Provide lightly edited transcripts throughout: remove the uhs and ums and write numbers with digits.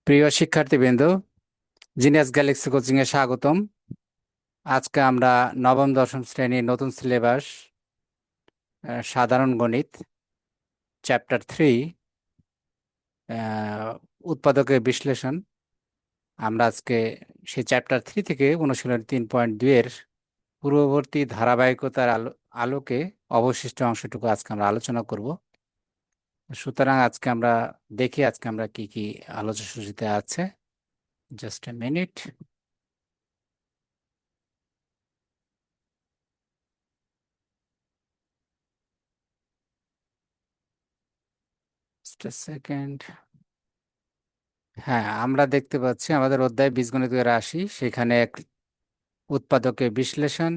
প্রিয় শিক্ষার্থীবৃন্দ, genius Galaxy coaching এ স্বাগতম। আজকে আমরা নবম দশম শ্রেণীর নতুন সিলেবাস সাধারণ গণিত চ্যাপ্টার 3 উৎপাদকের বিশ্লেষণ। আমরা আজকে সেই চ্যাপ্টার 3 থেকে অনুশীলন 3.2 এর পূর্ববর্তী ধারাবাহিকতার আলোকে অবশিষ্ট অংশটুকু আজকে আমরা আলোচনা করব। সুতরাং আজকে আমরা কি কি আলোচনা সূচিতে আছে। Just a minute, just a second. হ্যাঁ, আমরা দেখতে পাচ্ছি আমাদের অধ্যায় বীজগণিতের রাশি, সেখানে উৎপাদকের বিশ্লেষণ,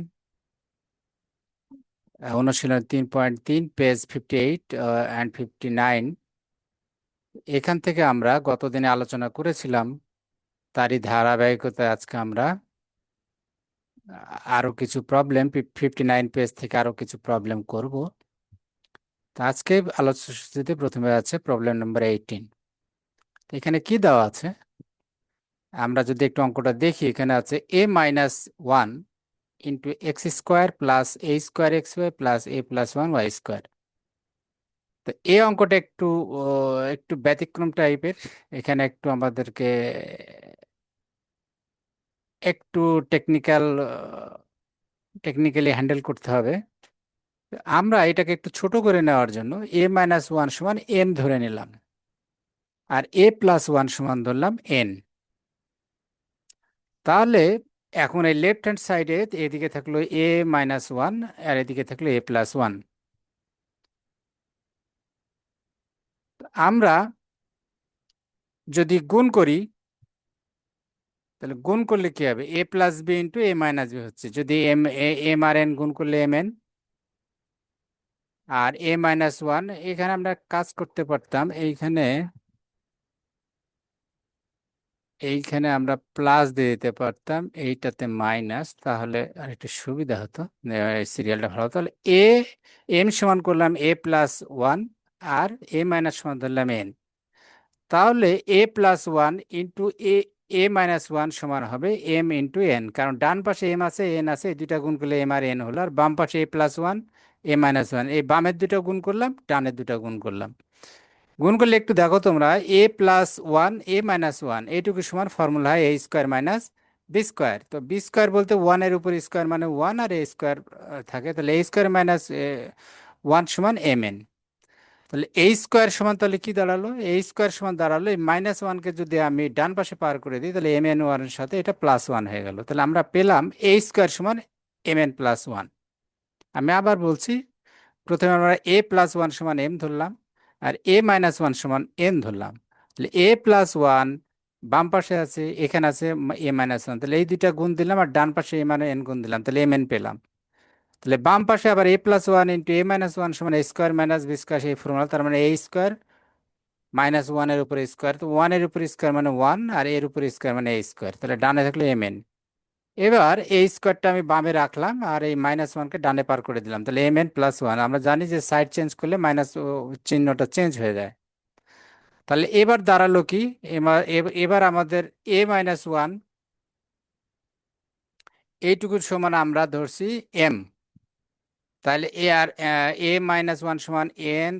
অনুশীলন 3.3, পেজ 58 অ্যান্ড 59। এখান থেকে আমরা গতদিনে আলোচনা করেছিলাম, তারই ধারাবাহিকতায় আজকে আমরা আরো কিছু প্রবলেম 59 পেজ থেকে আরো কিছু প্রবলেম করব। তো আজকে আলোচনা সূচিতে প্রথমে আছে প্রবলেম নাম্বার 18। এখানে কি দেওয়া আছে আমরা যদি একটু অঙ্কটা দেখি, এখানে আছে a-1 into x square plus a square x y plus a+1 y square. তো এই অঙ্কটা একটু ব্যতিক্রম টাইপের। এখানে একটু আমাদেরকে একটু টেকনিক্যালি হ্যান্ডেল করতে হবে। আমরা এটাকে একটু ছোট করে নেওয়ার জন্য a-1 সমান m ধরে নিলাম, আর a+1 সমান ধরলাম n। তাহলে এখন এই লেফট হ্যান্ড সাইডে এদিকে থাকলো a-1 আর এদিকে থাকলো a+1। আমরা যদি গুণ করি, তাহলে গুণ করলে কি হবে? a+b ইন্টু a-b হচ্ছে, যদি এম আর এন গুণ করলে mn, আর a-1 এখানে আমরা কাজ করতে পারতাম, এইখানে এইখানে আমরা প্লাস দিয়ে দিতে পারতাম, এইটাতে মাইনাস, তাহলে আর একটু সুবিধা হতো, সিরিয়ালটা ভালো হতো। তাহলে এম সমান করলাম a+1 আর a-সমান ধরলাম n। তাহলে a+1 ইন্টু a-1 সমান হবে m ইন্টু n, কারণ ডান পাশে m আছে n আছে, এই দুইটা গুণ করলে m আর n হলো, আর বাম পাশে a+1 a-1, এই বামের দুটো গুণ করলাম, ডানের দুটো গুণ করলাম। গুণ করলে একটু দেখো তোমরা, a+1 a-1 এইটুকু সমান ফর্মুলা হয় a² মাইনাস বি স্কোয়ার। তো বি স্কোয়ার বলতে 1 এর উপর স্কোয়ার মানে 1, আর a² থাকে, তাহলে a² মাইনাস 1 সমান mn। তাহলে a² সমান তাহলে কি দাঁড়ালো? a² সমান দাঁড়ালো, এই -1কে যদি আমি ডান পাশে পার করে দিই, তাহলে mn1 এর সাথে এটা +1 হয়ে গেল। তাহলে আমরা পেলাম a² সমান mn+1। আমি আবার বলছি, প্রথমে আমরা a+1 সমান m ধরলাম, আর a-1 সমান n ধরলাম। তাহলে a+1 বাম পাশে আছে, এখানে আছে a-1, তাহলে এই দুইটা গুণ দিলাম, আর ডান পাশে m আর n গুণ দিলাম, তাহলে mn পেলাম। তাহলে বাম পাশে আবার a+1 ইন্টু a-1 সমান a² মাইনাস বি স্কোয়ার, সেই ফর্মুলা, তার মানে a² মাইনাস 1 এর উপর স্কোয়ার, তো 1 এর উপর স্কোয়ার মানে 1, আর এর উপর স্কোয়ার মানে a², তাহলে ডানে থাকলো mn। এবার এই স্কোয়ারটা আমি বামে রাখলাম, আর এই -1কে ডানে পার করে দিলাম, তাহলে mn+1। আমরা জানি যে সাইড চেঞ্জ করলে মাইনাস চিহ্নটা চেঞ্জ হয়ে যায়। তাহলে এবার দাঁড়ালো কি? এবার আমাদের a-1 এইটুকুর সমান আমরা ধরছি m। তাহলে a-1 সমান n,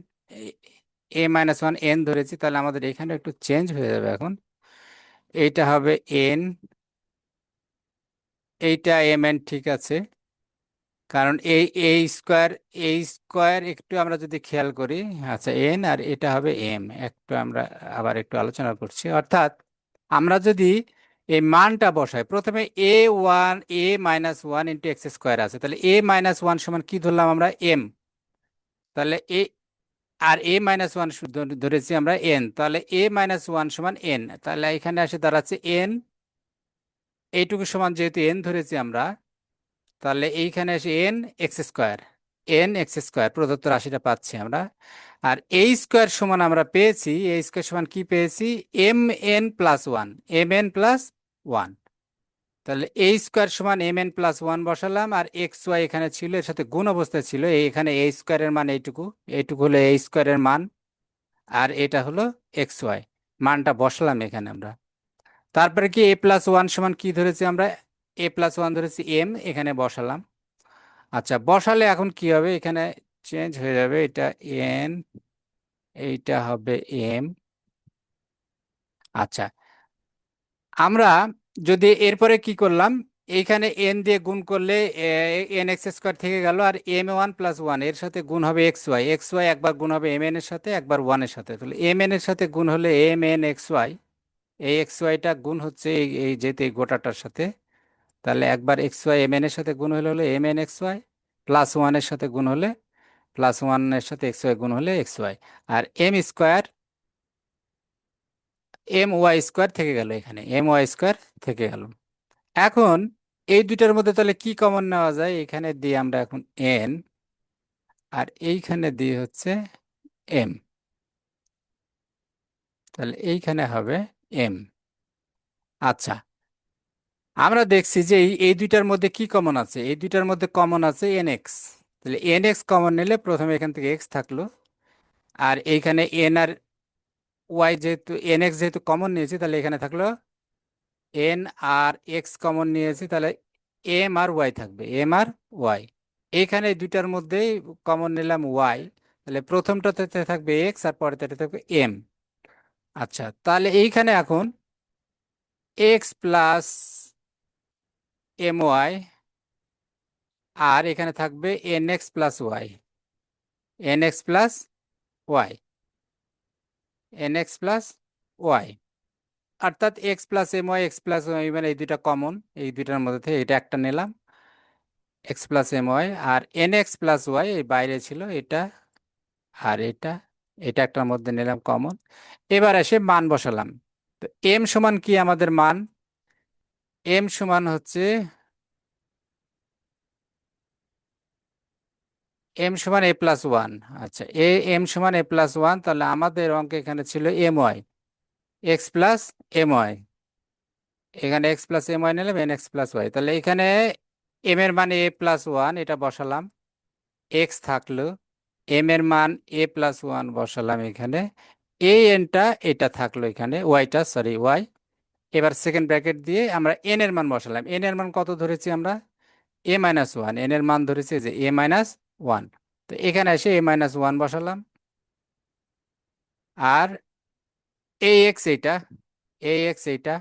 a-1 n ধরেছি, তাহলে আমাদের এখানে একটু চেঞ্জ হয়ে যাবে এখন। এইটা হবে n, এইটা mn, ঠিক আছে। কারণ এই স্কোয়ার একটু আমরা যদি খেয়াল করি, আচ্ছা এন, আর এটা হবে এম। একটু আমরা আবার একটু আলোচনা করছি, অর্থাৎ আমরা যদি এই মানটা বসাই, প্রথমে a-1 ইন্টু x² আছে, তাহলে a-1 সমান কি ধরলাম আমরা? এম। তাহলে আর a-1 ধরেছি আমরা এন, তাহলে a-1 সমান এন, তাহলে এখানে আসে দাঁড়াচ্ছে এন, এইটুকু সমান যেহেতু এন ধরেছি আমরা, তাহলে এইখানে এসে এন এক্স স্কোয়ার প্রদত্ত রাশিটা পাচ্ছি আমরা। আর a² সমান আমরা পেয়েছি, a² সমান কি পেয়েছি? mn+1, mn+1। তাহলে a² সমান mn+1 বসালাম, আর xy এখানে ছিল, এর সাথে গুণ অবস্থায় ছিল, এখানে a² এর মান এইটুকু, এইটুকু হলো a² এর মান, আর এটা হলো xy। মানটা বসালাম এখানে আমরা। তারপরে কি a+1 সমান কি ধরেছি আমরা? a+1 ধরেছি m, এখানে বসালাম। আচ্ছা, বসালে এখন কি হবে? এখানে চেঞ্জ হয়ে যাবে, এটা n, এইটা হবে m। আচ্ছা, আমরা যদি এরপরে কি করলাম, এইখানে n দিয়ে গুণ করলে n x² থেকে গেল, আর m1+1 এর সাথে গুণ হবে xy একবার গুণ হবে mn এর সাথে, একবার 1 এর সাথে। তাহলে mn এর সাথে গুণ হলে mnxy, এই xyটা গুণ হচ্ছে এই যেহেতু এই গোটাটার সাথে, তাহলে একবার xy mn এর সাথে গুণ হলে হলো mnxy, +1 এর সাথে গুণ হলে +1 এর সাথে xy গুণ হলে xy, আর my² থেকে গেল, এখানে my² থেকে গেল। এখন এই দুইটার মধ্যে তাহলে কি কমন নেওয়া যায়? এখানে দিয়ে আমরা এখন n, আর এইখানে দিয়ে হচ্ছে m, তাহলে এইখানে হবে m। আচ্ছা, আমরা দেখছি যে এই দুইটার মধ্যে কি কমন আছে? এই দুইটার মধ্যে কমন আছে nx। তাহলে nx কমন নিলে প্রথমে এখান থেকে x থাকলো, আর এইখানে n আর y যেহেতু nx যেহেতু কমন নিয়েছি, তাহলে এখানে থাকলো n, আর x কমন নিয়েছি, তাহলে m আর y থাকবে, m আর y। এখানে এই দুইটার মধ্যেই কমন নিলাম y, তাহলে প্রথমটাতে থাকবে x আর পরেরটাতে থাকবে m। আচ্ছা, তাহলে এইখানে এখন x+my, আর এখানে থাকবে nx+y, nx+y, nx+y, অর্থাৎ x+my, x+y, মানে এই দুইটা কমন, এই দুইটার মধ্যে থেকে এটা একটা নিলাম x+my, আর nx+y এই বাইরে ছিল এটা, আর এটা, এটা একটার মধ্যে নিলাম কমন। এবার এসে মান বসালাম। তো m সমান কি আমাদের মান? m সমান হচ্ছে m=a+1। আচ্ছা, m =a+1, তাহলে আমাদের অঙ্ক এখানে ছিল my, x+my, এখানে x+my নিলাম, nx+y, তাহলে এখানে m এর মান a+1, এটা বসালাম, x থাকলো, m এর মান a+1 বসালাম এখানে, এই nটা এটা থাকলো এখানে, yটা সরি y। এবার সেকেন্ড ব্র্যাকেট দিয়ে আমরা n এর মান বসালাম। n এর মান কত ধরেছি আমরা? a-1, n এর মান ধরেছি যে a-1। তো এখানে এসে a-1 বসালাম, আর ax এইটা, ax এইটা,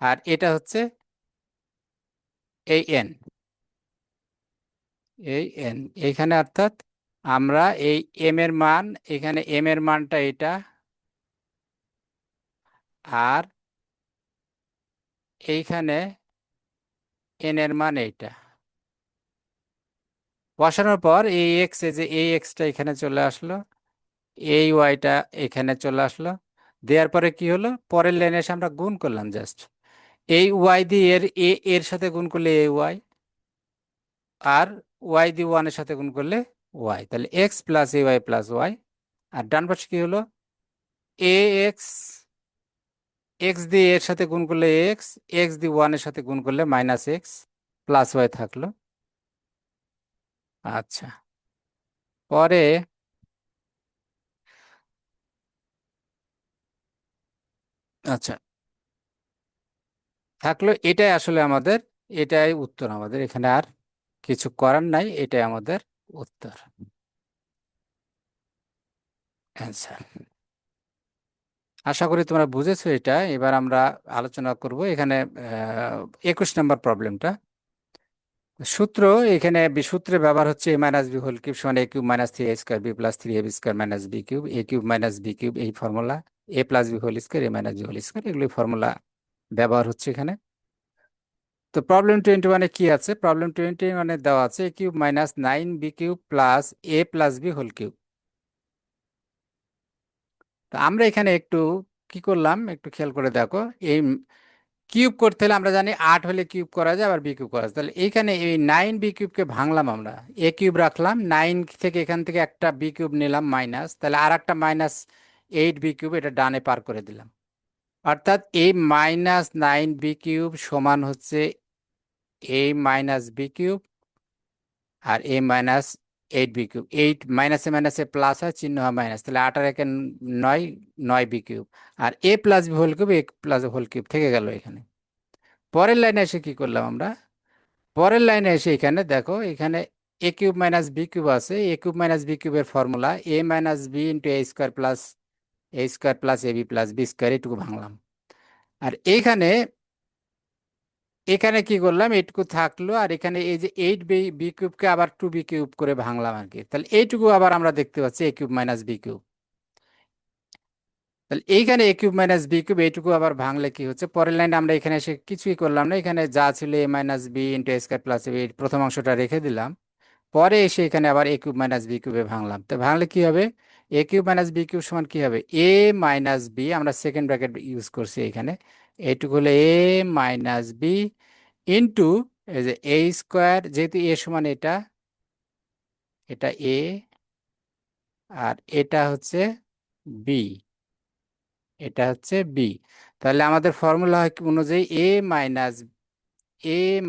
আর এটা হচ্ছে এই n, এই n এইখানে, অর্থাৎ আমরা এই m এর মান, এখানে m এর মানটা এটা, আর এইখানে n এর মান এইটা বসানোর পর এই এক্স, যে এই এক্সটা এখানে চলে আসলো, এই ওয়াইটা এখানে চলে আসলো, দেওয়ার পরে কি হলো, পরের লাইনে এসে আমরা গুণ করলাম জাস্ট এই ওয়াই দিয়ে, এর সাথে গুণ করলে এ ওয়াই, আর ওয়াই দিয়ে ওয়ানের সাথে গুণ করলে ওয়াই, তাহলে x+ay+y। আর ডান পাশে কি হলো, এ এক্স, এক্স দিয়ে এর সাথে গুণ করলে এক্স, এক্স দিয়ে ওয়ানের সাথে গুণ করলে -x প্লাস ওয়াই থাকলো। আচ্ছা, পরে আচ্ছা থাকলো, এটাই আসলে আমাদের, এটাই উত্তর আমাদের, এখানে আর কিছু করার নাই, এটাই আমাদের উত্তর, অ্যান্সার। আশা করি তোমরা বুঝেছো এটা। এবার আমরা আলোচনা করব এখানে 21 নম্বর প্রবলেমটা। সূত্র, এখানে সূত্রে ব্যবহার হচ্ছে a-b²a³ - 3a² b+3ab² - b³ - b³ এই ফর্মুলা, a+b² a-b², এগুলি ফর্মুলা ব্যবহার হচ্ছে এখানে। তো প্রবলেম 21-এ কি আছে? প্রবলেম 21-এ দেওয়া আছে a³ - 9b³ + a+b²। তো আমরা এখানে একটু কি করলাম, একটু খেয়াল করে দেখো। এই কিউব করতে হলে আমরা জানি 8 হলে কিউব করা যায়, আবার বি কিউব করা যায়। তাহলে এইখানে এই 9b³ ভাঙলাম, আমরা a³ রাখলাম, 9 থেকে এখান থেকে একটা b³ নিলাম মাইনাস, তাহলে আর একটা -8b³ এটা ডানে পার করে দিলাম। অর্থাৎ এই -9b³ সমান হচ্ছে a - b³ R a 8b cube, 8 মাইনাসে মাইনাসে প্লাস হয়, চিহ্ন হয় মাইনাস, তাহলে 8 আর 1 9, 9b কিউব। আর a plus B whole cube, a plus whole cube থেকে গেল এখানে। পরের লাইনে এসে কি করলাম আমরা, পরের লাইনে এসে এখানে দেখো, এখানে এ কিউব মাইনাস বি কিউব আছে, এ কিউব মাইনাস বি কিউবের formula a minus b into a square plus a b plus B square, এটুকু ভাঙলাম। আর এইখানে, এখানে কি করলাম, এইটুকু থাকলো, আর এখানে এই যে 8b কিউবকে আবার 2b কিউব করে ভাঙলাম আর কি, তাহলে এইটুকু আবার আমরা দেখতে পাচ্ছি এ কিউব মাইনাস বি কিউব। তাহলে এইখানে এ কিউব মাইনাস বি কিউব, এইটুকু আবার ভাঙলে কি হচ্ছে, পরের লাইনে আমরা এখানে এসে কিছুই করলাম না, এখানে যা ছিল এ minus b into a square plus AB, প্রথম অংশটা রেখে দিলাম। পরে এসে এখানে আবার এ কিউব মাইনাস বি কিউবে ভাঙলাম, তো ভাঙলে কি হবে, এ কিউব মাইনাস বি কিউব সমান কি হবে, এ মাইনাস বি, আমরা সেকেন্ড ব্র্যাকেট ইউজ করছি এখানে, এইটুকু হলো এ মাইনাস বি ইন্টু এই যে এ স্কোয়ার, যেহেতু এ সমান এটা, এটা এ আর এটা হচ্ছে বি, এটা হচ্ছে বি। তাহলে আমাদের ফর্মুলা অনুযায়ী এ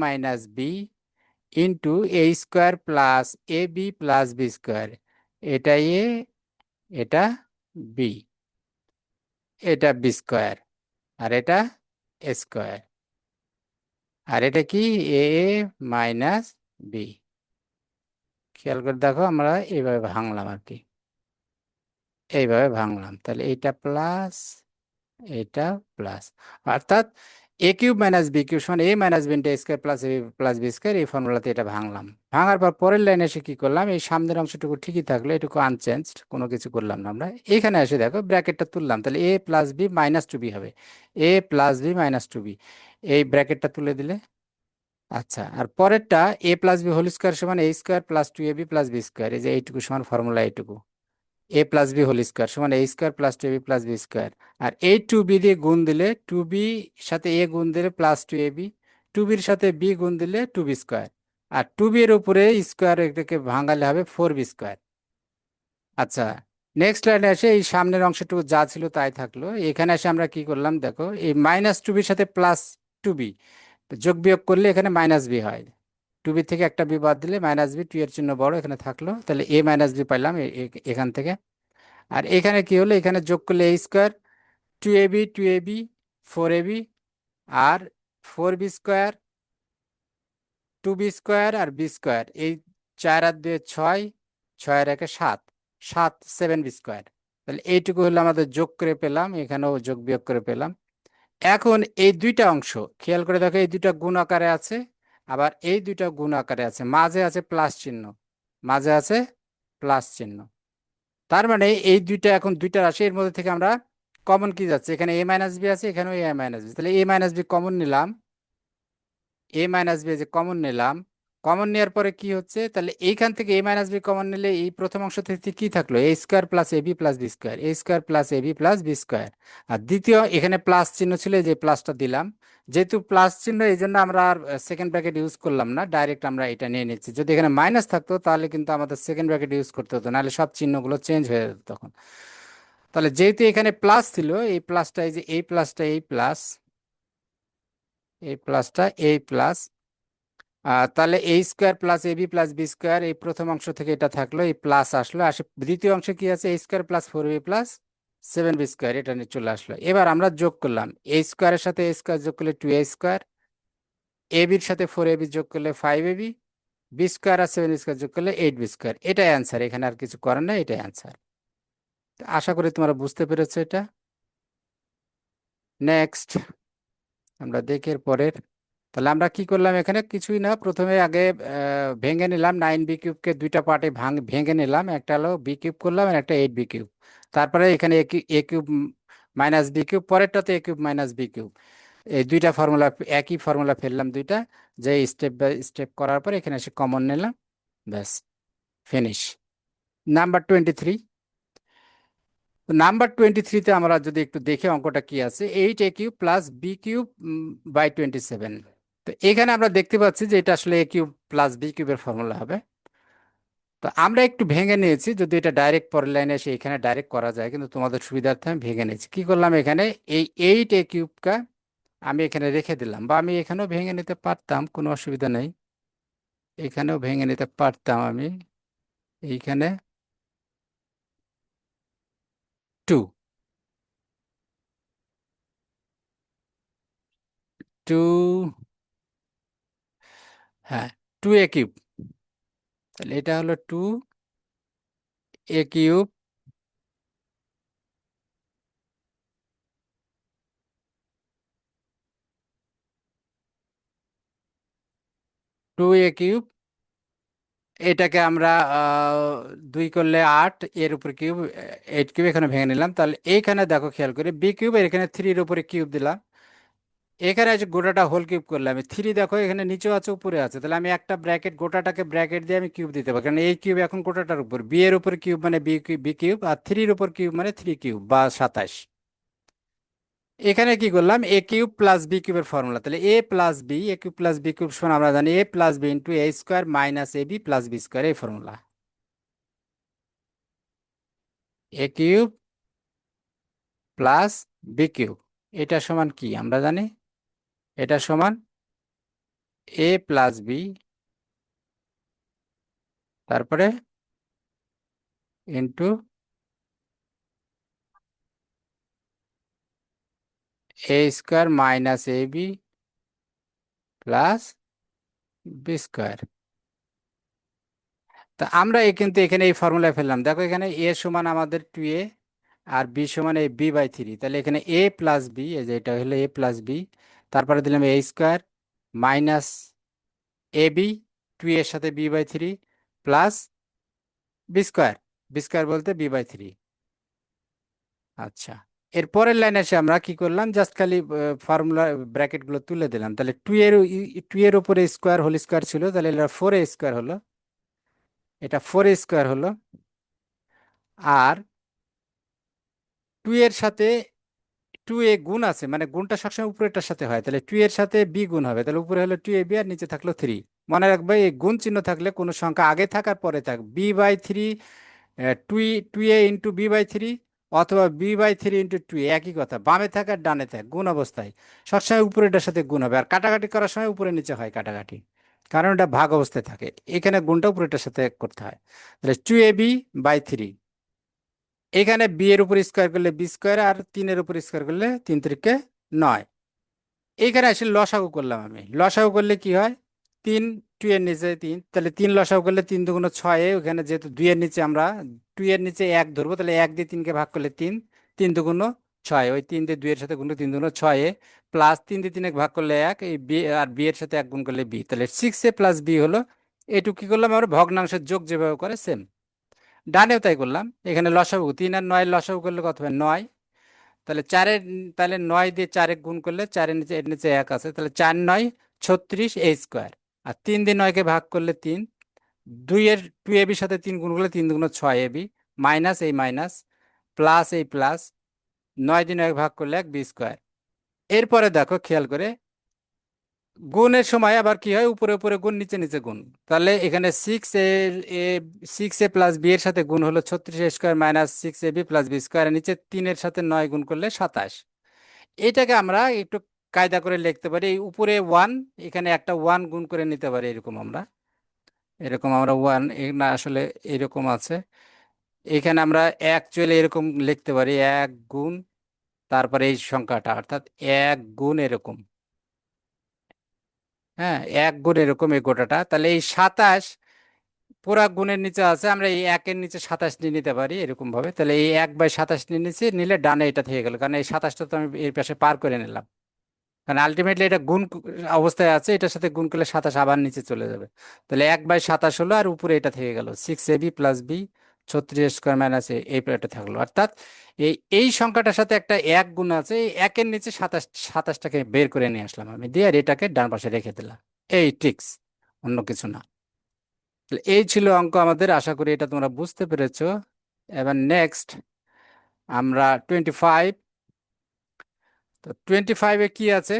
minus b into a square plus A B plus B square, এটা এ, এটা বি, এটা বি স্কোয়ার, আর এটা এ স্কোয়ার, আর এটা কি এ মাইনাস বি। খেয়াল করে দেখো, আমরা এইভাবে ভাঙলাম আর কি, এইভাবে ভাঙলাম, তাহলে এইটা প্লাস, এটা প্লাস, অর্থাৎ এ কিউব মাইনাস বি কিউব সমান এ minus b into a square plus A plus B square, এই ফর্মুলাতে এটা ভাঙলাম। ভাঙার পর পরের লাইনে এসে কি করলাম, এই সামনের অংশটুকু ঠিকই থাকলো, এটুকু আনচেঞ্জড, কোনো কিছু করলাম না আমরা। এইখানে এসে দেখো ব্র্যাকেটটা তুললাম, তাহলে a plus b minus two b হবে, a plus b minus two b, এই ব্র্যাকেটটা তুলে দিলে। আচ্ছা, আর পরেরটা a plus B whole square সমান a square plus two A B plus B square, এই যে এইটুকু সমান ফর্মুলা এইটুকু, a plus B whole square সমান a square plus two b plus B square. আর এই টু বি দিয়ে গুণ দিলে, টু বি সাথে এ গুণ দিলে plus two A B, two বির সাথে বি গুণ দিলে টু বি স্কোয়ার, আর টু বি এর উপরে স্কোয়ার এটাকে ভাঙালে হবে ফোর বি স্কোয়ার। আচ্ছা, নেক্সট লাইনে এসে এই সামনের অংশটুকু যা ছিল তাই থাকলো, এখানে এসে আমরা কি করলাম দেখো, এই মাইনাস টু বির সাথে প্লাস টু বি যোগ বিয়োগ করলে এখানে মাইনাস বি হয়, টু বি থেকে একটা বি বাদ দিলে মাইনাস বি, টু এর চিহ্ন বড় এখানে থাকলো, তাহলে এ মাইনাস বি পাইলাম এখান থেকে। আর এখানে কি হলো, এখানে যোগ করলে a square, two A b, four a b, আর four b square, two b square আর বি স্কোয়ার, এই চার আর দুয়ে ছয়, ছয় আর একে সাত, সাত সেভেন বি স্কোয়ার। তাহলে এইটুকু হলো আমাদের যোগ করে পেলাম, এখানেও যোগ বিয়োগ করে পেলাম। এখন এই দুইটা অংশ খেয়াল করে দেখো, এই দুইটা গুণ আকারে আছে, আবার এই দুইটা গুণ আকারে আছে, মাঝে আছে প্লাস চিহ্ন, মাঝে আছে প্লাস চিহ্ন। তার মানে এই দুইটা, এখন দুইটা রাশি, এর মধ্যে থেকে আমরা কমন কি যাচ্ছে, এখানে এ মাইনাস বি আছে, এখানেও এ মাইনাস বি, তাহলে এ মাইনাস বি কমন নিলাম, এ মাইনাস বি যে কমন নিলাম, কমন নেওয়ার পরে কি হচ্ছে, তাহলে এইখান থেকে এ মাইনাস বি কমন নিলে এই প্রথম অংশ থেকে কি থাকলো, এ square plus A B plus B square, A square plus A B plus B square. আর দ্বিতীয় এখানে প্লাস চিহ্ন ছিল, এই যে প্লাসটা দিলাম, যেহেতু প্লাস চিহ্ন এই জন্য আমরা আর সেকেন্ড ব্র্যাকেট ইউজ করলাম না, ডাইরেক্ট আমরা এটা নিয়ে নিচ্ছি। যদি এখানে মাইনাস থাকতো তাহলে কিন্তু আমাদের সেকেন্ড ব্র্যাকেট ইউজ করতে হতো, নাহলে সব চিহ্নগুলো চেঞ্জ হয়ে যেত তখন। তাহলে যেহেতু এখানে প্লাস ছিল, এই প্লাসটা, এই যে এই প্লাসটা, এই প্লাস, এই প্লাসটা এই প্লাস, তাহলে a square plus A B plus B square, এই প্রথম অংশ থেকে এটা থাকলো, এই প্লাস আসলো, আসে দ্বিতীয় অংশে কি আছে, a square plus four b plus seven b square, এটা নিয়ে চলে আসলো। এবার আমরা যোগ করলাম, এ স্কোয়ারের সাথে এ স্কোয়ার যোগ করলে টু এ স্কোয়ার, এ বির সাথে ফোর এ বি যোগ করলে five A B, B square R seven square যোগ করলে এইট বি স্কোয়ার, এটাই অ্যান্সার, এখানে আর কিছু করার নাই, এটাই অ্যান্সার। আশা করি তোমরা বুঝতে পেরেছো এটা। নেক্সট আমরা দেখি এর পরের। তাহলে আমরা কি করলাম, এখানে কিছুই না, প্রথমে আগে ভেঙে নিলাম, নাইন বি কিউবকে দুইটা পার্টে ভেঙে নিলাম, একটা হলো বি কিউব করলাম আর একটা এইট বি কিউব। তারপরে এখানে এ কিউব মাইনাস বি কিউব, পরেরটাতে A cube minus B cube, এই দুইটা ফর্মুলা, একই ফর্মুলা ফেললাম দুইটা, যে স্টেপ বাই স্টেপ করার পর এখানে এসে কমন নিলাম, ব্যাস ফিনিশ। নাম্বার 23, নাম্বার 23-তে আমরা যদি একটু দেখি অঙ্কটা কি আছে, 8a³ প্লাস b³ বাই 27। তো এখানে আমরা দেখতে পাচ্ছি যে এটা আসলে a³ প্লাস b³ ফর্মুলা হবে। তো আমরা একটু ভেঙে নিয়েছি, যদি এটা ডাইরেক্ট পরের লাইনে এসে এখানে ডাইরেক্ট করা যায়, কিন্তু তোমাদের সুবিধার্থে আমি ভেঙে নিয়েছি। কি করলাম, এখানে এই 8a³ আমি এখানে রেখে দিলাম, বা আমি এখানেও ভেঙে নিতে পারতাম, কোনো অসুবিধা নেই, এখানেও ভেঙে নিতে পারতাম আমি, এইখানে 2, 2, হ্যাঁ, 2a কিউব। তাহলে এটা হলো 2a কিউব 2a কিউব, এটাকে আমরা 2 করলে 8, এর উপর কিউব, 8 কিউব এখানে ভেঙে নিলাম। তাহলে এইখানে দেখো খেয়াল করে b কিউব, এখানে 3-এর উপরে কিউব দিলাম। এখানে আছে গোটাটা হোল কিউব করলে আমি 3, দেখো এখানে নিচেও আছে উপরে আছে, তাহলে আমি একটা ব্র্যাকেট, গোটাটাকে ব্র্যাকেট দিয়ে আমি কিউব দিতে পারি, কারণ এই কিউব এখন গোটাটার উপর, বি এর উপর কিউব মানে বি কিউব, আর 3-এর উপর কিউব মানে 3 কিউব বা 27। এখানে কি করলাম, a কিউব প্লাস b কিউবের ফর্মুলা, তাহলে a cube plus b cube সমান আমরা জানি a+b into a² minus ab+b² এই formula. a cube plus b cube, এটা সমান কি আমরা জানি, এটা সমান a+b, তারপরে ইন্টু a² মাইনাস ab+b²। তা আমরা কিন্তু এখানে এই ফর্মুলায় ফেললাম, দেখো এখানে a সমান আমাদের 2a, আর b সমান এই b/3, তাহলে এখানে a+b, এই যে এটা হলো a+b, তারপরে দিলাম a² মাইনাস ab, 2 এর সাথে b/3 প্লাস b², বলতে b/3। আচ্ছা, এর পরের লাইনে এসে আমরা কি করলাম, জাস্ট খালি ফর্মুলা ব্র্যাকেট গুলো তুলে দিলাম, তাহলে 2 এর উপরে স্কোয়ার হোল স্কোয়ার ছিল, তাহলে এটা 4a² হলো, এটা 4a² হলো। আর 2 এর সাথে 2a গুণ আছে, মানে গুণটা সবসময় উপরেরটার সাথে হয়, তাহলে 2 এর সাথে b গুণ হবে, তাহলে উপরে হলো 2ab আর নিচে থাকলো 3। মনে রাখবে এই গুণ চিহ্ন থাকলে কোনো সংখ্যা আগে থাকার পরে থাক, b/3, two, 2a into b/3, অথবা b/3 ইন্টু 2, একই কথা, বামে থাক আর ডানে থাক, গুণ অবস্থায় সবসময় উপরেটার সাথে গুণ হবে, আর কাটাকাটি করার সময় উপরে নিচে হয় কাটাকাটি, কারণ এটা ভাগ অবস্থায় থাকে, এখানে গুণটা উপরেটার সাথে করতে হয়। তাহলে 2ab/3, এখানে বি এর উপর স্কোয়ার করলে b², আর 3-এর উপর স্কোয়ার করলে 3×3 = 9। এইখানে এসে লসাগু করলাম, আমি লসাগু করলে কি হয়, 3, 2 এর নিচে 3, তাহলে 3 লসাগু করলে 3×2 = 6, ওখানে যেহেতু 2 এর নিচে আমরা 2 এর নিচে 1 ধরবো, তাহলে 1 দিয়ে 3-কে ভাগ করলে 3, 3×6, ওই 3 দিয়ে 2 এর সাথে গুণ, 3×6, প্লাস 3 দিয়ে 3-কে ভাগ করলে 1, এই বি আর বি এর সাথে 1 গুণ করলে বি, তাহলে 6a+b হলো। এটুকু কি করলাম আমরা, ভগ্নাংশের যোগ যেভাবে করে সেম ডানেও তাই করলাম। এখানে লসাগু 3 আর 9 লসাগু করলে কত হবে, 9, তাহলে 4-এর, তাহলে 9 দিয়ে 4-এ গুণ করলে 4-এর নিচে, এর নিচে 1 আছে, তাহলে 4×9 = 36a², আর 3 দিয়ে 9-কে ভাগ করলে 3, 2ab সাথে 3 গুণ করলে 3×6ab, মাইনাস এই মাইনাস, প্লাস এই প্লাস, 9 দিয়ে 9 ভাগ করলে 1 b²। এরপরে দেখো খেয়াল করে, গুণের সময় আবার কি হয়, উপরে উপরে গুণ, নিচে নিচে গুণ, তাহলে এখানে 6a প্লাস b এর সাথে গুণ হলো 36a² মাইনাস 6ab+b², নিচে 3-এর সাথে 9 গুণ করলে 27। এটাকে আমরা একটু কায়দা করে লিখতে পারি, এই উপরে 1, এখানে একটা 1 গুণ করে নিতে পারি, এরকম আমরা 1, না আসলে এরকম আছে, এখানে আমরা অ্যাকচুয়ালি এরকম লিখতে পারি, 1 গুণ, তারপরে এই সংখ্যাটা, অর্থাৎ 1 গুণ এরকম, হ্যাঁ 1 গুণ এরকম এই গোটাটা, তাহলে এই 27 পুরা গুণের নিচে আছে, আমরা এই 1-এর নিচে 27 নিয়ে নিতে পারি এরকম ভাবে, তাহলে এই 1/27 নিয়ে নিচে নিলে ডানে এটা থেকে গেল, কারণ এই 27টা তো আমি এর পাশে পার করে নিলাম, কারণ আলটিমেটলি এটা গুণ অবস্থায় আছে, এটার সাথে গুণ করলে 27 আবার নিচে চলে যাবে, তাহলে 1/27 হলো, আর উপরে এটা থেকে গেল 6ab+b 36² মাইনাস এই এটা থাকলো, অর্থাৎ এই সংখ্যাটার সাথে একটা 1 গুণ আছে, এই 1-এর নিচে 27টাকে বের করে নিয়ে আসলাম আমি, দিয়ে আর এটাকে ডান পাশে রেখে দিলাম, এই ট্রিক্স, অন্য কিছু না। তাহলে এই ছিল অঙ্ক আমাদের, আশা করি এটা তোমরা বুঝতে পেরেছো। এবার নেক্সট আমরা 25, তো 25-এ কি আছে,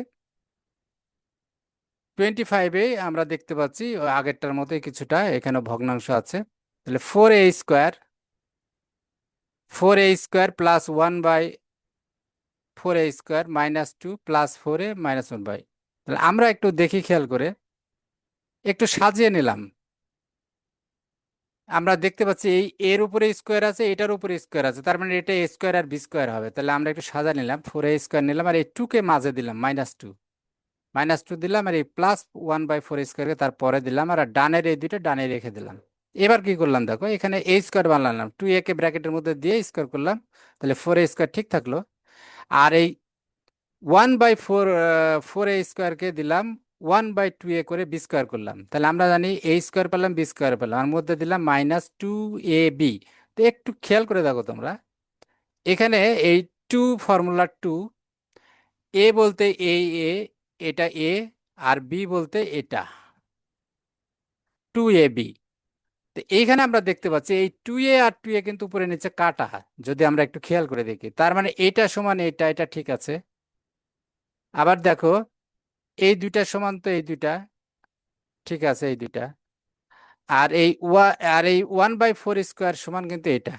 25-এ আমরা দেখতে পাচ্ছি ওই আগেরটার মতোই কিছুটা, এখানে ভগ্নাংশ আছে, তাহলে 4a² plus 1/4a² minus 2 plus 4a minus 1/, তাহলে আমরা একটু দেখি খেয়াল করে, একটু সাজিয়ে নিলাম, আমরা দেখতে পাচ্ছি এই এর উপরে স্কোয়ার আছে, এটার উপরে স্কোয়ার আছে, তার মানে এটা এ স্কোয়ার আর বি স্কোয়ার হবে। তাহলে আমরা একটু সাজা নিলাম, 4a² নিলাম আর এই 2 কে মাঝে দিলাম, -2, -2 দিলাম আর এই +1/4 স্কোয়ারকে তারপরে দিলাম, আর ডানের এই দুটো ডানে রেখে দিলাম। এবার কি করলাম দেখো, এখানে এ স্কোয়ার বানালাম, 2a কে ব্র্যাকেটের মধ্যে দিয়ে স্কোয়ার করলাম, তাহলে 4a² ঠিক থাকলো। আর এই 1/4, 4a² দিলাম 1/2a করে বি স্কোয়ার করলাম, তাহলে আমরা জানি এ স্কোয়ার পেলাম বি স্কোয়ার পেলাম, আর মধ্যে দিলাম -2ab। তো একটু খেয়াল করে দেখো তোমরা, এখানে এই ফর্মুলা 2, এ বলতে এ, এটা এ, আর বি বলতে এটা 2ab। তো এইখানে আমরা দেখতে পাচ্ছি এই 2a আর 2a কিন্তু উপরে নিচে কাটা, যদি আমরা একটু খেয়াল করে দেখি, তার মানে এটা সমান এটা, এটা ঠিক আছে। আবার দেখো এই দুইটা সমান তো এই দুইটা, ঠিক আছে এই দুইটা। আর এই 1/4 স্কোয়ার সমান কিন্তু এটা,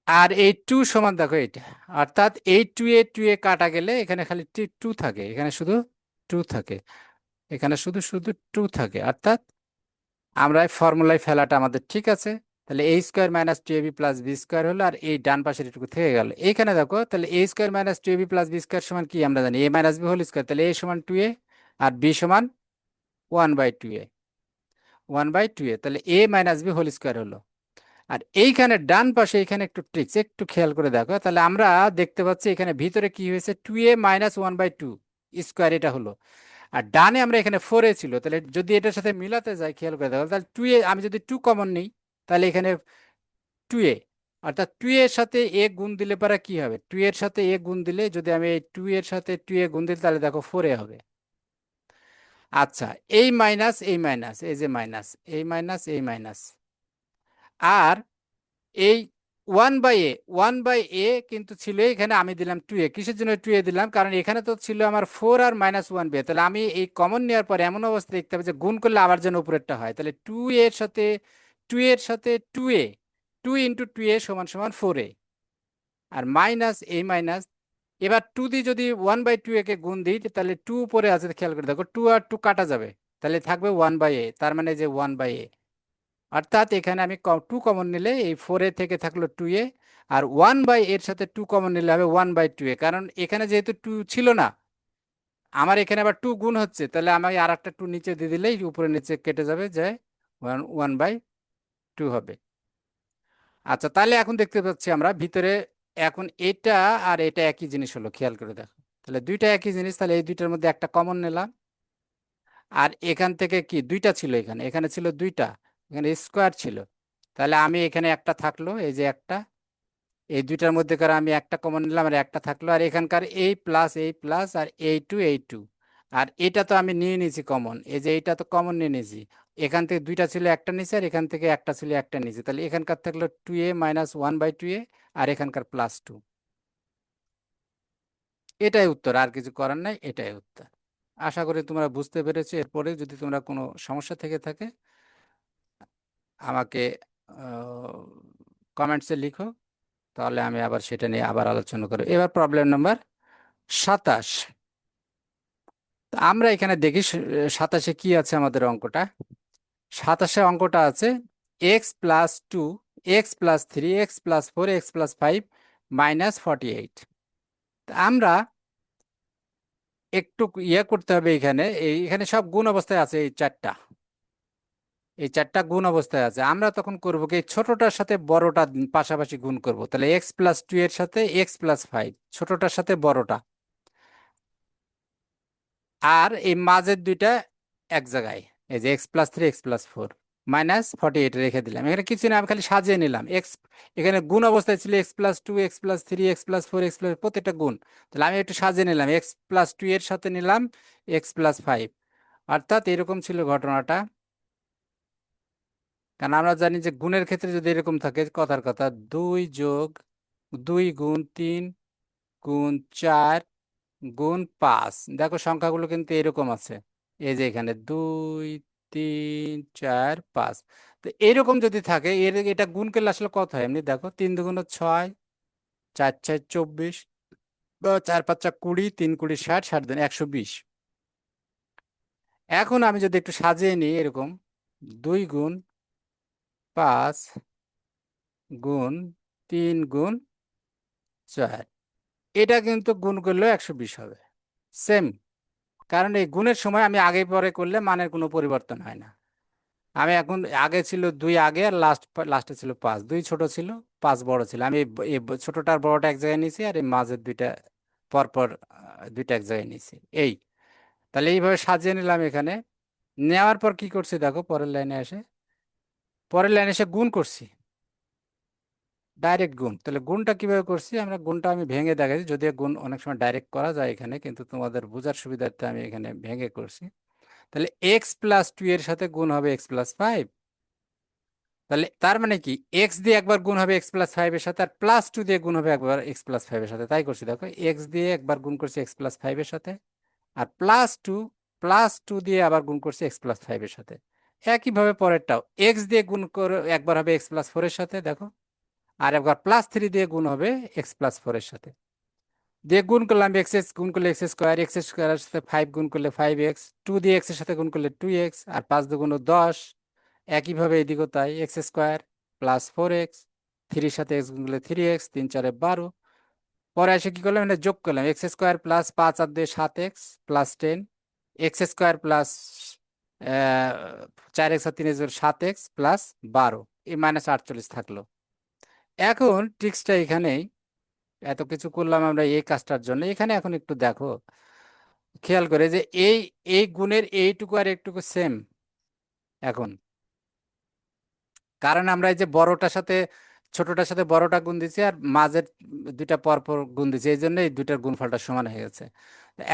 আর এই 2 সমান দেখো এটা। অর্থাৎ এই 2a কাটা গেলে এখানে খালি 2 থাকে, এখানে শুধু 2 থাকে, এখানে শুধু শুধু 2 থাকে। অর্থাৎ আমরা এই ফর্মুলায় ফেলাটা আমাদের ঠিক আছে। তাহলে a² - 2ab + b² হলো, আর এই ডান পাশের এটুকু থেকে গেল। এইখানে দেখো তাহলে a² - 2ab + b² সমান কি আমরা জানি, a - b², তাহলে a সমান 2a আর b সমান 1/2a, 1/2a, তাহলে a - b² হলো। আর এইখানে ডান পাশে এখানে একটু ট্রিক্স একটু খেয়াল করে দেখো, তাহলে আমরা দেখতে পাচ্ছি এখানে ভিতরে কি হয়েছে, 2a - 1/2 স্কোয়ার এটা হলো, আর ডানে আমরা এখানে 4a ছিল, তাহলে যদি এটার সাথে মিলাতে যাই খেয়াল করে দেখো, তাহলে 2a, আমি যদি 2 কমন নিই তাহলে এখানে 2a, অর্থাৎ 2 এর সাথে এ গুণ দিলে পরে কি হবে, 2 এর সাথে এ গুণ দিলে যদি আমি এই 2 এর সাথে 2a গুণ দিই তাহলে দেখো 4a হবে। আচ্ছা, এই মাইনাস এই মাইনাস, এই যে মাইনাস, এই মাইনাস এই মাইনাস, আর এই 1/a কিন্তু ছিল এখানে, আমি দিলাম 2a, কিসের জন্য 2a দিলাম, কারণ এখানে তো ছিল আমার 4 আর -1b, তাহলে আমি এই কমন নেওয়ার পরে এমন অবস্থা দেখতে হবে যে গুণ করলে আবার যেন উপরেরটা হয়, তাহলে 2 এর সাথে 2a, 2 × 2a সমান সমান 4a, আর মাইনাস এই মাইনাস। এবার 2 দিয়ে যদি 1/2a কে গুণ দিই তাহলে 2 উপরে আছে, খেয়াল করে দেখো 2 আর 2 কাটা যাবে, তাহলে থাকবে 1/a, তার মানে যে 1/a। অর্থাৎ এখানে আমি 2 কমন নিলে এই 4a থেকে থাকলো 2a, আর 1/a এর সাথে 2 কমন নিলে হবে 1/2a, কারণ এখানে যেহেতু 2 ছিল না, আমার এখানে আবার 2 গুণ হচ্ছে, তাহলে আমি আর একটা 2 নিচে দিয়ে দিলেই উপরে নিচে কেটে যাবে, যে 1/2 হবে। আচ্ছা, তাহলে এখন দেখতে পাচ্ছি আমরা ভিতরে, এখন এটা আর এটা একই জিনিস হলো, খেয়াল করে দেখো, তাহলে দুইটা একই জিনিস, তাহলে এই দুইটার মধ্যে একটা কমন নিলাম, আর এখান থেকে কি দুইটা ছিল, এখানে এখানে ছিল দুইটা, এখানে স্কোয়ার ছিল, তাহলে আমি এখানে একটা থাকলো, এই যে একটা, এই দুইটার মধ্যে করে আমি একটা কমন নিলাম আর একটা থাকলো, আর এখানকার এই প্লাস আর এই টু, আর এটা তো আমি নিয়ে নিয়েছি কমন, এই যে এইটা তো কমন নিয়ে নিয়েছি, এখান থেকে দুইটা ছিল একটা নিচে, আর এখান থেকে একটা ছিল একটা নিচে, তাহলে এখানকার থাকলো 2a - 1/2a, আর এখানকার +2। এটাই উত্তর, আর কিছু করার নাই, এটাই উত্তর। আশা করি তোমরা বুঝতে পেরেছো। এরপরে যদি তোমরা কোনো সমস্যা থেকে থাকে আমাকে কমেন্টসে লিখো, তাহলে আমি আবার সেটা নিয়ে আবার আলোচনা করব। এবার প্রবলেম নাম্বার 27। আমরা এখানে দেখি 27-এ কি আছে আমাদের অঙ্কটা। 27-এ অঙ্কটা আছে x+2, x+3, x+4, x+5 -48। আমরা একটু ইয়ে করতে হবে, এখানে সব গুণ অবস্থায় আছে, এই চারটা গুণ অবস্থায় আছে। আমরা তখন করবো কি, এই ছোটটার সাথে বড়টা পাশাপাশি গুণ করব, তাহলে x+2 এর সাথে x+5, ছোটটার সাথে বড়টা, আর এই মাঝের দুইটা এক জায়গায়, এই যে x+3, x+4 -48 রেখে দিলাম। এখানে কিছু না, আমি খালি সাজিয়ে নিলাম এখানে গুণ অবস্থায় ছিল x+2, x+3, x+4, প্রত্যেকটা গুণ, তাহলে আমি একটু সাজিয়ে নিলাম, x+2 এর সাথে নিলাম x+5, অর্থাৎ এরকম ছিল ঘটনাটা। কারণ আমরা জানি যে গুণের ক্ষেত্রে যদি এরকম থাকে, কথার কথা 2 + 2 × 3 × 4 × 5, দেখো সংখ্যাগুলো কিন্তু এরকম আছে, এই যে এখানে 2 3 4 5, তো এরকম যদি থাকে এটা গুণ করলে আসলে কত হয় এমনি দেখো, 3 × 2 = 6, 4 × 4 = 24, 4 × 5 = 20, 3 × 20 = 60, 60 × 2 = 120। এখন আমি যদি একটু সাজিয়ে নিই এরকম, 2 × 5 গুণ 3 × 4, এটা কিন্তু গুণ করলেও 120 হবে, সেম। কারণ এই গুণের সময় আমি আগে পরে করলে মানের কোনো পরিবর্তন হয় না। আমি এখন আগে ছিল 2 আগে, আর লাস্টে ছিল 5, 2 ছোট ছিল, 5 বড় ছিল। আমি এই ছোটটার বড়টা এক জায়গায় নিয়েছি, আর এই মাঝের দুইটা পরপর দুইটা এক জায়গায় নিয়েছি। এই তাহলে এইভাবে সাজিয়ে নিলাম এখানে। নেওয়ার পর কি করছি দেখো, পরের লাইনে এসে গুণ করছি, ডাইরেক্ট গুণ। তাহলে গুণটা কিভাবে করছি, আমরা গুণটা আমি ভেঙে দেখাচ্ছি, যদিও গুণ অনেক সময় ডাইরেক্ট করা যায় এখানে, কিন্তু তোমাদের বোঝার সুবিধার্থে আমি এখানে ভেঙে করছি। তাহলে x+2 এর সাথে গুণ হবে x+5। তাহলে তার মানে কি, এক্স দিয়ে একবার গুণ হবে x+5 এর সাথে, আর +2 দিয়ে গুণ হবে একবার x+5 এর সাথে। তাই করছি দেখো, এক্স দিয়ে একবার গুণ করছি x+5 এর সাথে, আর +2 দিয়ে আবার গুণ করছি x+5 এর সাথে। একইভাবে পরেরটাও এক্স দিয়ে গুণ করে একবার হবে x+4 এর সাথে দেখো, আর একবার +3 দিয়ে গুণ হবে x+4 এর সাথে। দিয়ে গুণ করলাম, গুণ করলে x² এর সাথে 5 গুণ করলে 5x, 2 দিয়ে x এর সাথে গুণ করলে 2x, আর 5×2 = 10। একইভাবে এদিকেও তাই, x² + 4x, 3 সাথে x গুণ করলে 3x, 3×4 = 12। পরে এসে কি করলাম, এটা যোগ করলাম, x² + 5 আর 2 7x + 10, x² + 4x আর 3 7x + 12, এই -48 থাকলো। এখন ট্রিক্সটা এখানেই, এত কিছু করলাম আমরা এই কাজটার জন্য। এখানে এখন একটু দেখো খেয়াল করে যে এই এই গুণের এইটুকু আর একটুকু সেম এখন, কারণ আমরা এই যে বড়টার সাথে ছোটটার সাথে বড়টা গুণ দিছি, আর মাঝের দুইটা পরপর গুণ দিছি, এই জন্য এই দুইটার গুণফলটা সমান হয়ে গেছে।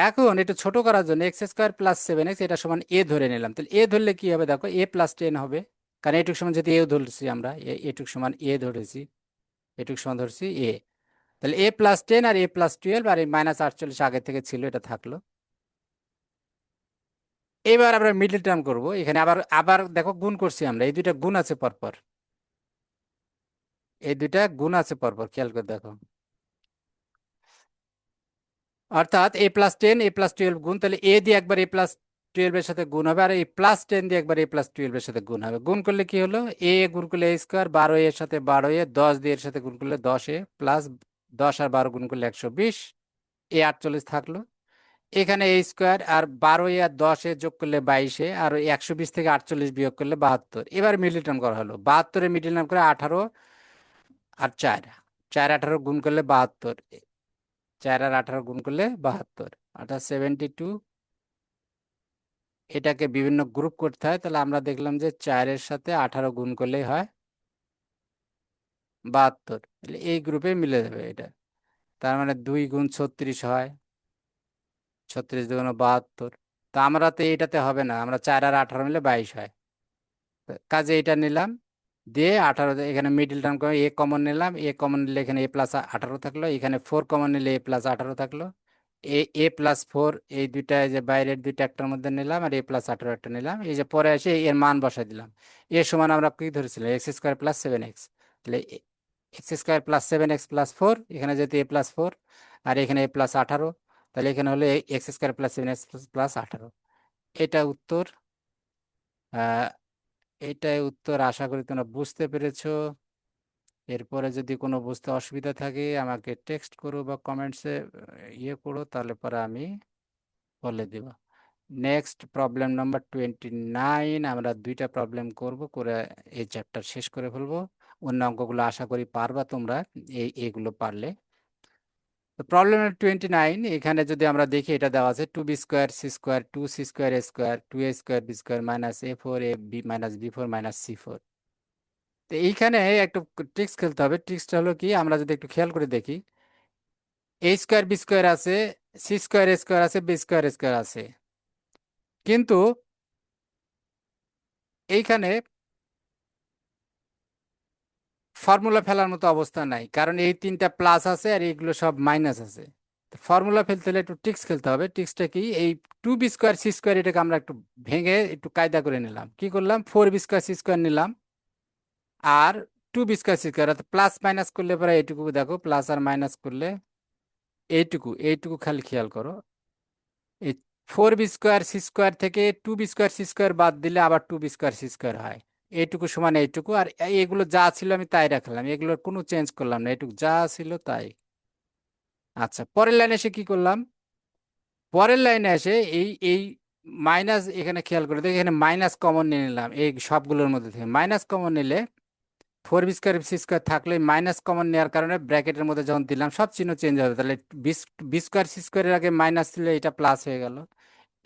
এখন একটু ছোট করার জন্য x² + 7x এটা সমান a ধরে নিলাম। তাহলে a ধরলে কি হবে দেখো, a + 10 হবে, কারণ এটুক সমান যদি এও ধরছি আমরা, এটুক সমান a ধরেছি, এটুক সমান ধরছি a। তাহলে a + 10 আর a + 12, আর এই -48 আগে থেকে ছিল, এটা থাকলো। এবার আমরা মিডল টার্ম করব। এখানে আবার আবার দেখো গুণ করছি আমরা, এই দুইটা গুণ আছে পরপর, এই দুইটা গুণ আছে পরপর, খেয়াল করে দেখো। অর্থাৎ a + 10 a + 12 গুণ, তাহলে a দিয়ে একবার a + 12 এর সাথে গুণ হবে, আর এই +10 দিয়ে একবার a + 12 এর সাথে গুণ হবে। গুণ করলে কি হলো, a গুণ করলে a², 12 এর সাথে 12a, 10 দিয়ে এর সাথে গুণ করলে 10a, প্লাস 10 আর 12 গুণ করলে 120, a 48 থাকলো। এখানে a² আর 12 আর 10 যোগ করলে 22, আর ওই 120 থেকে 48 বিয়োগ করলে 72। এবার মিডল টার্ম করা হলো, 72 এর মিডল টার্ম করে 18 আর 4, 4 18 গুণ করলে 72, 4 আর 18 গুণ করলে 72, অর্থাৎ 72। এটাকে বিভিন্ন গ্রুপ করতে হয়, তাহলে আমরা দেখলাম যে 4 এর সাথে 18 গুণ করলেই হয় 72, তাহলে এই গ্রুপে মিলে যাবে এটা। তার মানে 2 গুণ 36 হয়, 36 দুগুণ 72। তা আমরা তো এটাতে হবে না, আমরা 4 আর 18 মিলে 22 হয়। তো কাজে এটা নিলাম, দিয়ে 18, এখানে মিডিল টার্ম এ কমন নিলাম, এ কমন নিলে এখানে a + 18 থাকলো, এখানে 4 কমন নিলে a + 18 থাকলো। a + 4 এই দুইটা, এই যে বাইরের দুইটা একটার মধ্যে নিলাম, আর a + 18 একটা নিলাম। এই যে পরে এসে এর মান বসাই দিলাম। এর সমান আমরা কি ধরেছিলাম, x² + 7x। তাহলে x² + 7x + 4, এখানে যেহেতু a + 4 আর এখানে a + 18, তাহলে এখানে হলো x² + 7x + 18। এটা উত্তর। আহ এটাই উত্তর, আশা করি তোমরা বুঝতে পেরেছো। এরপরে যদি কোনো বুঝতে অসুবিধা থাকে আমাকে টেক্সট করো বা কমেন্টসে ইয়ে করো, তাহলে পরে আমি বলে দিব। নেক্সট প্রবলেম নাম্বার 29, আমরা দুইটা প্রবলেম করব, করে এই চ্যাপ্টার শেষ করে ফেলবো। অন্য অঙ্কগুলো আশা করি পারবা তোমরা, এইগুলো পারলে। তো প্রবলেম 29, এখানে যদি আমরা দেখি, এটা দেওয়া আছে 2b² c², 2c² a², 2a² b² -a4ab -b4 -c4। তো এইখানে একটু ট্রিক্স খেলতে হবে। ট্রিক্সটা হলো কি, আমরা যদি একটু খেয়াল করে দেখি, a² b² আছে, c² a² আছে, b² a² আছে, কিন্তু এইখানে ফর্মুলা ফেলার মতো অবস্থা নাই, কারণ এই তিনটা প্লাস আছে আর এইগুলো সব মাইনাস আছে। ফর্মুলা ফেলতে হলে একটু ট্রিক্স খেলতে হবে। ট্রিক্সটা কি, এই 2b² c² এটাকে আমরা একটু ভেঙে একটু কায়দা করে নিলাম। কি করলাম, 4b² c² নিলাম, আর 2b² c², অর্থাৎ প্লাস মাইনাস করলে পরে এইটুকু দেখো, প্লাস আর মাইনাস করলে এইটুকু এইটুকু খালি খেয়াল করো, এই 4b² c² থেকে 2b²c² বাদ দিলে আবার 2b²c² হয়। এইটুকু সমান এইটুকু, আর এগুলো যা ছিল আমি তাই রাখলাম, এগুলোর কোনো চেঞ্জ করলাম না, এইটুকু যা ছিল তাই। আচ্ছা, পরের লাইনে এসে কি করলাম? পরের লাইনে এসে এই এই মাইনাস, এখানে খেয়াল করে দেখি, এখানে মাইনাস কমন নিয়ে নিলাম এই সবগুলোর মধ্যে থেকে। মাইনাস কমন নিলে 4b²c² থাকলে মাইনাস কমন নেওয়ার কারণে ব্র্যাকেটের মধ্যে যখন দিলাম সব চিহ্ন চেঞ্জ হবে, তাহলে b²c² আগে মাইনাস ছিল, এটা প্লাস হয়ে গেল।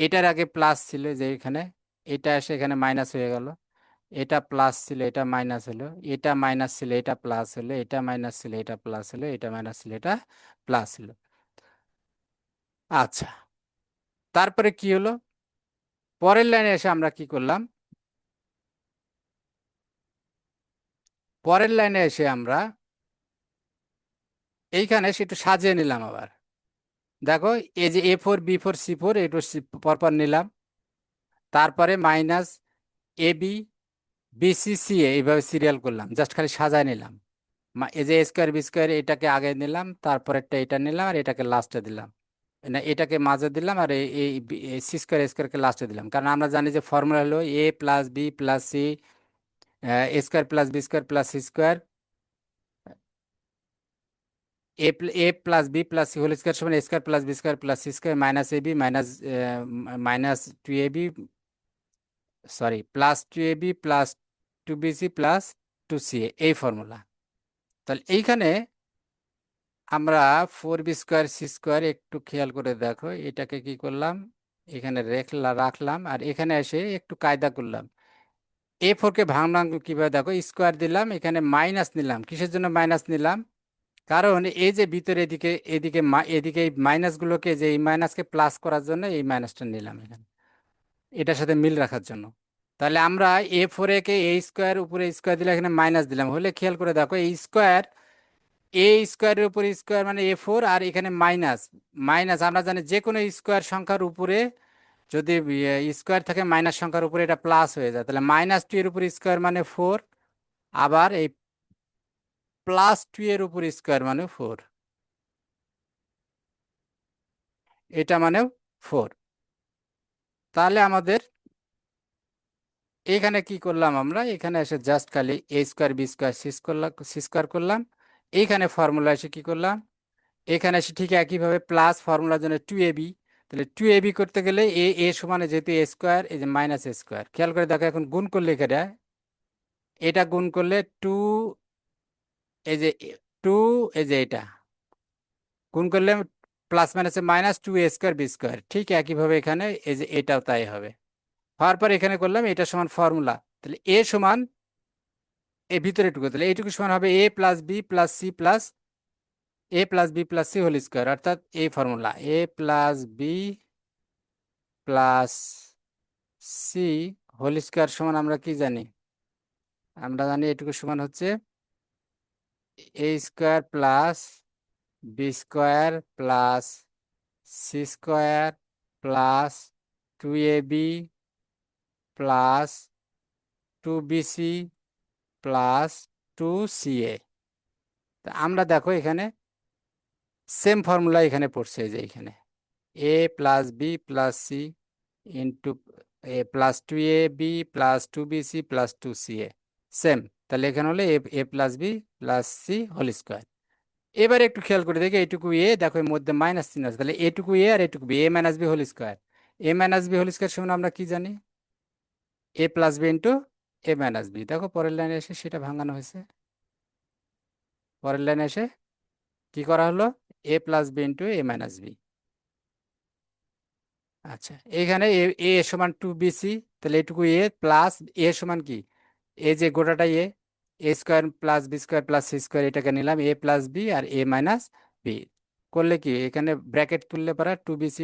এটার আগে প্লাস ছিল যে এখানে, এটা এসে এখানে মাইনাস হয়ে গেল। এটা প্লাস ছিল, এটা মাইনাস হলো। এটা মাইনাস ছিল, এটা প্লাস হলো। এটা মাইনাস ছিল, এটা প্লাস হলো। এটা মাইনাস ছিল, এটা প্লাস হলো। আচ্ছা, তারপরে কি হলো? পরের লাইনে এসে আমরা কি করলাম? পরের লাইনে এসে আমরা এইখানে এসে একটু সাজিয়ে নিলাম আবার। দেখো, এই যে A4 B4 C4 একটু পরপর নিলাম, তারপরে মাইনাস AB BC CA এইভাবে সিরিয়াল করলাম, জাস্ট খালি সাজায় নিলাম। এই যে A²B² এটাকে আগে নিলাম, তারপরেরটা এটা নিলাম, আর এটাকে লাস্টে দিলাম, না এটাকে মাঝে দিলাম, আর এই C²A²কে লাস্টে দিলাম। কারণ আমরা জানি যে ফর্মুলা হলো A+B+C A² + B² + A+B+C² সমান A² + B² + C² -AB -2AB, sorry, +2AB +2BC +2CA, এই ফর্মুলা। তাহলে এইখানে আমরা 4b²c² একটু খেয়াল করে দেখো, এটাকে কি করলাম, এখানে রাখলাম, আর এখানে এসে একটু কায়দা করলাম। A4কে ভাঙলাম কিভাবে দেখো, স্কোয়ার দিলাম, এখানে মাইনাস নিলাম। কিসের জন্য মাইনাস নিলাম? কারণ এই যে ভিতরে এদিকে এদিকে এদিকে এই মাইনাসগুলোকে, যে এই মাইনাসকে প্লাস করার জন্য এই মাইনাসটা নিলাম এখানে, এটার সাথে মিল রাখার জন্য। তাহলে আমরা A4 কে A² উপরে স্কোয়ার দিলে এখানে মাইনাস দিলাম, হলে খেয়াল করে দেখো এই স্কোয়ার, A² উপরে স্কোয়ার মানে A4, আর এখানে মাইনাস। মাইনাস আমরা জানি যে কোনো স্কোয়ার সংখ্যার উপরে যদি স্কোয়ার থাকে মাইনাস সংখ্যার উপরে এটা প্লাস হয়ে যায়, তাহলে -2 এর উপর স্কোয়ার মানে 4, আবার এই +2 এর উপর স্কোয়ার মানে 4, এটা মানেও 4। তাহলে আমাদের এখানে কি করলাম, আমরা এখানে এসে জাস্ট খালি A²B²C² করলাম। এইখানে ফর্মুলা এসে কি করলাম, এখানে এসে ঠিক একইভাবে প্লাস ফর্মুলার জন্য 2AB, তাহলে 2AB করতে গেলে এ সমানে যেহেতু A², এই যে -A², খেয়াল করে দেখো এখন গুণ করলে এখানে এটা গুণ করলে 2, এই যে 2, এই যে এটা গুণ করলে প্লাস মাইনাসে মাইনাস 2A²B², ঠিক একইভাবে এখানে এই যে এটাও তাই হবে। হওয়ার পর এখানে করলাম এটা সমান ফর্মুলা, তাহলে এ সমান এর ভিতরে এটুকু, তাহলে এইটুকু সমান হবে A+B+C+A+B+C² অর্থাৎ এই ফর্মুলা A+B+C² সমান আমরা কি জানি? আমরা জানি এটুকু সমান হচ্ছে A²+B²+C²+2AB+2BC+2CA। তা আমরা দেখো এখানে সেম ফর্মুলা এখানে পড়ছে, যে এখানে A+B+C ইন্টু A+2AB+2BC+2CA সেম। তাহলে এখানে হলে A+B+C²। এবারে একটু খেয়াল করে দেখি, এইটুকু এ দেখো এর মধ্যে মাইনাস চিহ্ন আছে, তাহলে এটুকু এ আর এটুকু বি, A-B²। A-B² সমান আমরা কি জানি? A+B × A-B। দেখো পরের লাইনে এসে সেটা ভাঙানো হয়েছে। পরের লাইনে এসে কি করা হলো, A+B × A-B। আচ্ছা, এখানে এ সমান 2BC, তাহলে এটুকু এ প্লাস এ সমান কি, এ যে গোটাটা A² + B² + C², এটাকে নিলাম A+B আর A-B করলে কি, এখানে ব্র্যাকেট তুললে পারা 2BC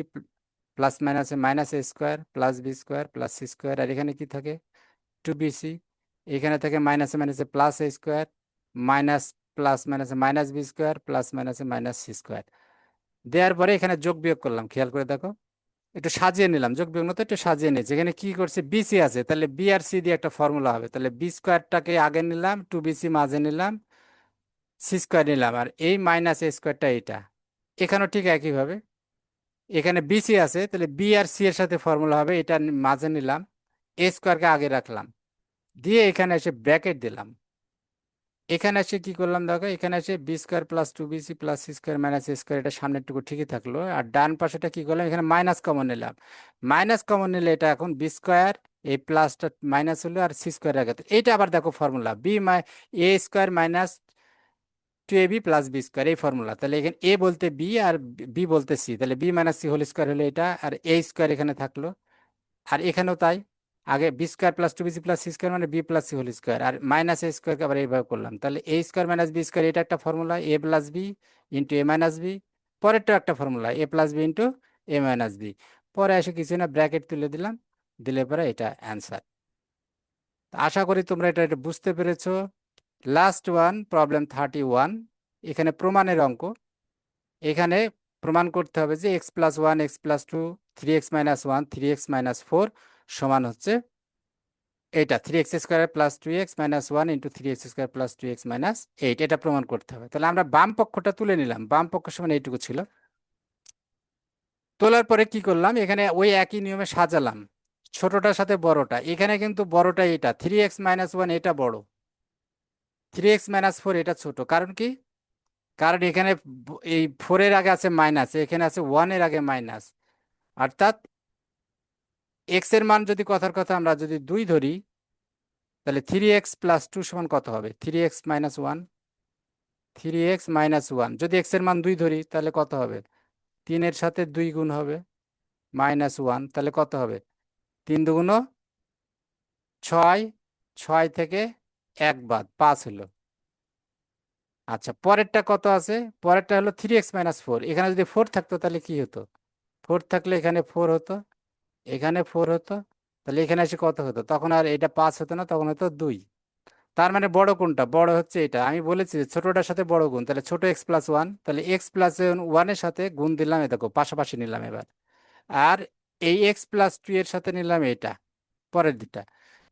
প্লাস মাইনাসে -A² + B² + C², আর এখানে কি থাকে 2BC, এখানে থাকে মাইনাসে মাইনাসে +A² মাইনাস প্লাস মাইনাসে -B² প্লাস মাইনাসে -C²। দেওয়ার পরে এখানে যোগ বিয়োগ করলাম, খেয়াল করে দেখো একটু সাজিয়ে নিলাম, যোগ বিয়োগ মতো একটু সাজিয়ে নিয়েছি। এখানে কি করছে, বিসি আছে, তাহলে বি আর সি দিয়ে একটা ফর্মুলা হবে, তাহলে B²টাকে আগে নিলাম, 2BC মাঝে নিলাম, C² নিলাম, আর এই -A² এইটা এখানেও ঠিক একইভাবে এখানে বিসি আছে, তাহলে বি আর সি এর সাথে ফর্মুলা হবে, এটা মাঝে নিলাম, এ স্কোয়ারকে আগে রাখলাম, দিয়ে এখানে এসে ব্র্যাকেট দিলাম। এখানে এসে কি করলাম দেখো, এখানে এসে b square plus two b c plus c square minus a square, এটা সামনেরটুকু ঠিকই থাকলো। আর ডান পাশেটা কি করলাম, এখানে মাইনাস কমন নিলাম। মাইনাস কমন নিলে এটা এখন বি স্কোয়ার, এই প্লাসটা মাইনাস হলো, আর সি স্কোয়ার আগে এইটা আবার দেখো formula B A square minus two A B plus B square, এই ফর্মুলা। তাহলে এখানে এ বলতে বি আর বি বলতে সি, তাহলে B minus C whole square হলো এটা, আর এ স্কোয়ার এখানে থাকলো। আর এখানেও তাই, আগে b square plus two b c plus c square মানে b plus c whole square, আর মাইনাস এ স্কোয়ারকে আবার এইভাবে করলাম। তাহলে a square minus b square, এটা একটা formula, a plus b into a minus b. পরেরটা একটা formula, a plus b into a minus b. পরে এসে কিছু না, ব্র্যাকেট তুলে দিলাম, দিলে পরে এটা অ্যান্সার। আশা করি তোমরা এটা বুঝতে পেরেছো। Last one, problem 31। এখানে প্রমাণের অঙ্ক। এখানে প্রমাণ করতে হবে যে X plus one, X plus two, three X minus one, three X minus four সমান হচ্ছে এটা, three X square plus two X minus one into three X square plus two X minus eight, এটা প্রমাণ করতে হবে। তাহলে আমরা বাম পক্ষটা তুলে নিলাম, বাম পক্ষ সমান এইটুকু ছিল। তোলার পরে কি করলাম, এখানে ওই একই নিয়মে সাজালাম, ছোটটার সাথে বড়টা। এখানে কিন্তু বড়টা এটা, থ্রি এক্স মাইনাস ওয়ান এটা বড়, থ্রি এক্স মাইনাস ফোর এটা ছোট। কারণ কি, কারণ এখানে এই ফোরের আগে আছে মাইনাস, এখানে আছে ওয়ানের আগে মাইনাস। অর্থাৎ এক্স এর মান যদি কথার কথা আমরা যদি দুই ধরি, তাহলে থ্রি এক্স প্লাস টু সমান কত হবে, three X minus one, three X minus one. যদি এক্স এর মান দুই ধরি তাহলে কত হবে, তিনের সাথে দুই গুণ হবে, মাইনাস ওয়ান, তাহলে কত হবে, তিন দুগুণ ছয়, ছয় থেকে এক বাদ পাঁচ হলো। আচ্ছা, পরেরটা কত আছে, পরেরটা হলো থ্রি এক্স মাইনাস ফোর। এখানে যদি ফোর থাকতো তাহলে কি হতো, ফোর থাকলে এখানে ফোর হতো, এখানে ফোর হতো, তাহলে এখানে এসে কত হতো, তখন আর এটা পাঁচ হতো না, তখন হতো দুই। তার মানে বড় কোনটা, বড় হচ্ছে এটা। আমি বলেছি যে ছোটটার সাথে বড় গুণ, তাহলে ছোট এক্স প্লাস ওয়ান, তাহলে এক্স প্লাস ওয়ানের সাথে গুণ দিলাম, এ দেখো পাশাপাশি নিলাম এবার। আর এই এক্স প্লাস টু এর সাথে নিলাম এটা, পরের দিকটা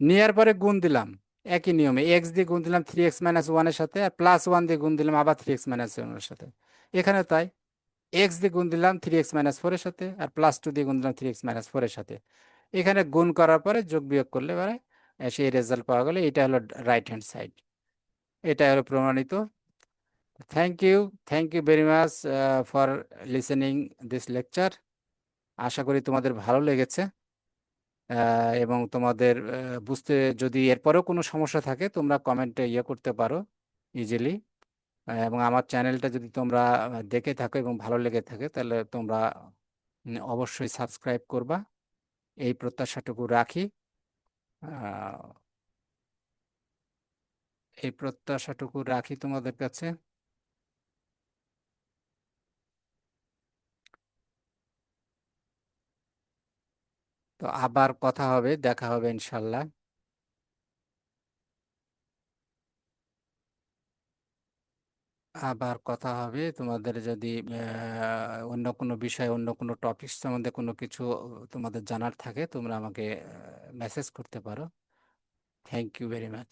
নেওয়ার পরে গুণ দিলাম, একই নিয়মে এক্স দিয়ে গুণ দিলাম থ্রি এক্স মাইনাস ওয়ানের সাথে, আর প্লাস ওয়ান দিয়ে গুণ দিলাম আবার থ্রি এক্স মাইনাস ওয়ানের সাথে। এখানে তাই, এক্স দিয়ে গুণ দিলাম থ্রি এক্স মাইনাস ফোরের সাথে, আর প্লাস টু দিয়ে গুণ দিলাম থ্রি এক্স মাইনাস ফোরের সাথে। এখানে গুণ করার পরে যোগ বিয়োগ করলে পরে সেই রেজাল্ট পাওয়া গেলে এটা হলো রাইট হ্যান্ড সাইড। এটা হলো প্রমাণিত। Thank you very much for listening this lecture. আশা করি তোমাদের ভালো লেগেছে, এবং তোমাদের বুঝতে, যদি এরপরেও কোনো সমস্যা থাকে তোমরা কমেন্টে ইয়ে করতে পারো ইজিলি। এবং আমার চ্যানেলটা যদি তোমরা দেখে থাকো এবং ভালো লেগে থাকে, তাহলে তোমরা অবশ্যই সাবস্ক্রাইব করবা, এই প্রত্যাশাটুকু রাখি। আহ, এই প্রত্যাশাটুকু রাখি তোমাদের কাছে। তো আবার কথা হবে, দেখা হবে ইনশাল্লাহ। আবার কথা হবে তোমাদের যদি অন্য কোনো বিষয়, অন্য কোনো টপিক সম্বন্ধে কোনো কিছু তোমাদের জানার থাকে, তোমরা আমাকে মেসেজ করতে পারো। Thank you very much.